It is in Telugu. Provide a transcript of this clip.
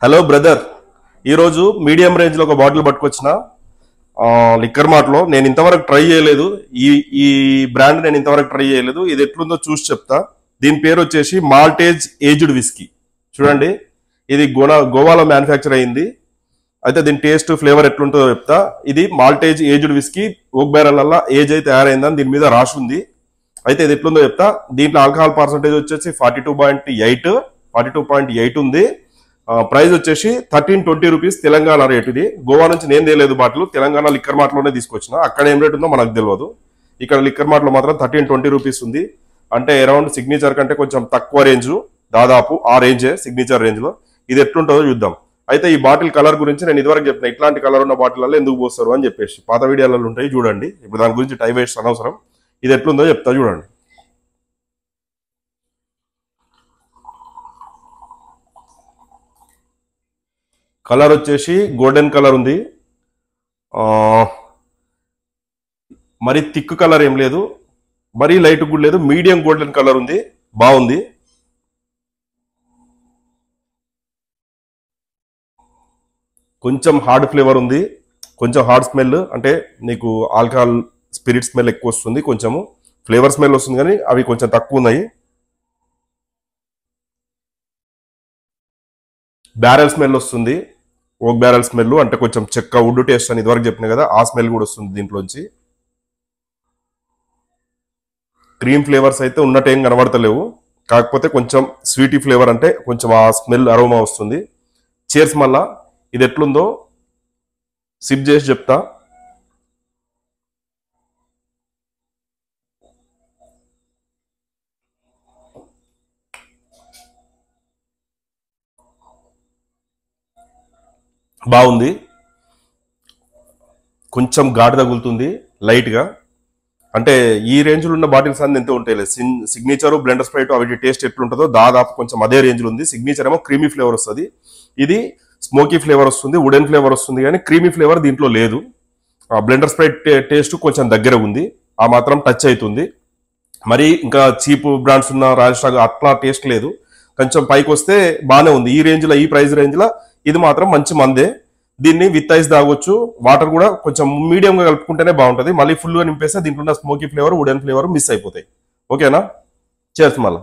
హలో బ్రదర్, ఈరోజు మీడియం రేంజ్లో ఒక బాటిల్ పట్టుకొచ్చిన లిక్కర్ మార్ట్లో. నేను ఇంతవరకు ట్రై చేయలేదు. ఈ ఈ బ్రాండ్ నేను ఇంతవరకు ట్రై చేయలేదు. ఇది ఎట్లుందో చూసి చెప్తా. దీని పేరు వచ్చేసి మాల్టేజ్ ఏజ్డ్ విస్కీ. చూడండి, ఇది గోవాలో మ్యానుఫ్యాక్చర్ అయ్యింది. అయితే దీని టేస్ట్ ఫ్లేవర్ ఎట్లుంటుందో చెప్తా. ఇది మాల్టేజ్ ఏజ్డ్ విస్కీ, ఓక్ బ్యారెల్ ఏజ్ అయితే తయారైందని దీని మీద రాసి ఉంది. అయితే ఇది ఎట్లుందో చెప్తా. దీంట్లో ఆల్కహాల్ పర్సంటేజ్ వచ్చేసి 42.8 ఉంది. ప్రైస్ వచ్చేసి 1320 రూపీస్ తెలంగాణ రేట్. ఇది గోవా నుంచి నేను తెలియదు బాటిల్, తెలంగాణ లిక్కర్ మార్ట్లోనే తీసుకొచ్చిన. అక్కడ ఏం రేట్ ఉందో మనకు తెలియదు. ఇక్కడ లిక్కర్ మార్ట్లో మాత్రం 1320 రూపీస్ ఉంది. అంటే అరౌండ్ సిగ్నేచర్ కంటే కొంచెం తక్కువ రేంజ్, దాదాపు ఆ రేంజే సిగ్నేచర్ రేంజ్ లో. ఇది ఎట్లుంటుందో చూద్దాం. అయితే ఈ బాటిల్ కలర్ గురించి నేను ఇదివరకు చెప్పిన, ఇట్లాంటి కలర్ ఉన్న బాటిల్లో ఎందుకు పోస్తారు అని చెప్పేసి పాత వీడియోలలో ఉంటాయి చూడండి. ఇప్పుడు దాని గురించి టైం వేస్ట్ అనవసరం. ఇది ఎట్లుందో చెప్తా చూడండి. కలర్ వచ్చేసి గోల్డెన్ కలర్ ఉంది. మరి థిక్ కలర్ ఏం లేదు, మరీ లైట్ కూడా లేదు, మీడియం గోల్డెన్ కలర్ ఉంది. బాగుంది. కొంచెం హార్డ్ ఫ్లేవర్ ఉంది, కొంచెం హార్డ్ స్మెల్. అంటే నీకు ఆల్కహాల్ స్పిరిట్ స్మెల్ ఎక్కువ వస్తుంది, కొంచెము ఫ్లేవర్ స్మెల్ వస్తుంది, కానీ అవి కొంచెం తక్కువ ఉన్నాయి. బ్యారెల్ స్మెల్ వస్తుంది, ఓక్ బ్యారెల్ స్మెల్. అంటే కొంచెం చెక్క వుడ్ టేస్ట్ అని ఇదివరకు చెప్పిన కదా, ఆ స్మెల్ కూడా వస్తుంది దీంట్లోంచి. క్రీమ్ ఫ్లేవర్స్ అయితే ఉన్నట్టేం కనబడతలేవు, కాకపోతే కొంచెం స్వీటీ ఫ్లేవర్, అంటే కొంచెం ఆ స్మెల్ అరోమా వస్తుంది. చేర్స్ మళ్ళా ఇది ఎట్లుందో సిప్ చేసి చెప్తా. బాగుంది. కొంచెం ఘాటు తగులుతుంది లైట్గా. అంటే ఈ రేంజ్లో ఉన్న బాటిల్స్ అన్ని ఎంత ఉంటాయి, సిగ్నేచర్, బ్లెండర్ స్ప్రైట్, అవి టేస్ట్ ఎట్లుంటుందో దాదాపు కొంచెం అదే రేంజ్లో ఉంది. సిగ్నేచర్ ఏమో క్రీమీ ఫ్లేవర్ వస్తుంది, ఇది స్మోకీ ఫ్లేవర్ వస్తుంది, వుడెన్ ఫ్లేవర్ వస్తుంది, కానీ క్రీమీ ఫ్లేవర్ దీంట్లో లేదు. బ్లెండర్ స్ప్రైట్ టేస్ట్ కొంచెం దగ్గర ఉంది, ఆ మాత్రం టచ్ అవుతుంది. మరి ఇంకా చీప్ బ్రాండ్స్ ఉన్న రాయల్ స్టాగ్ అట్లా టేస్ట్ లేదు. కొంచెం పైకి వస్తే బాగానే ఉంది. ఈ రేంజ్లో, ఈ ప్రైస్ రేంజ్లో ఇది మాత్రం మంచి మందే. దీన్ని విత్ ఐస్ తాగొచ్చు. వాటర్ కూడా కొంచెం మీడియంగా కలుపుకుంటేనే బాగుంటుంది. మళ్ళీ ఫుల్గా నింపేస్తే దీంట్లో ఉన్న smoky flavour, wooden flavour miss అయిపోతాయి. ఓకేనా? చేర్స్ మళ్ళా.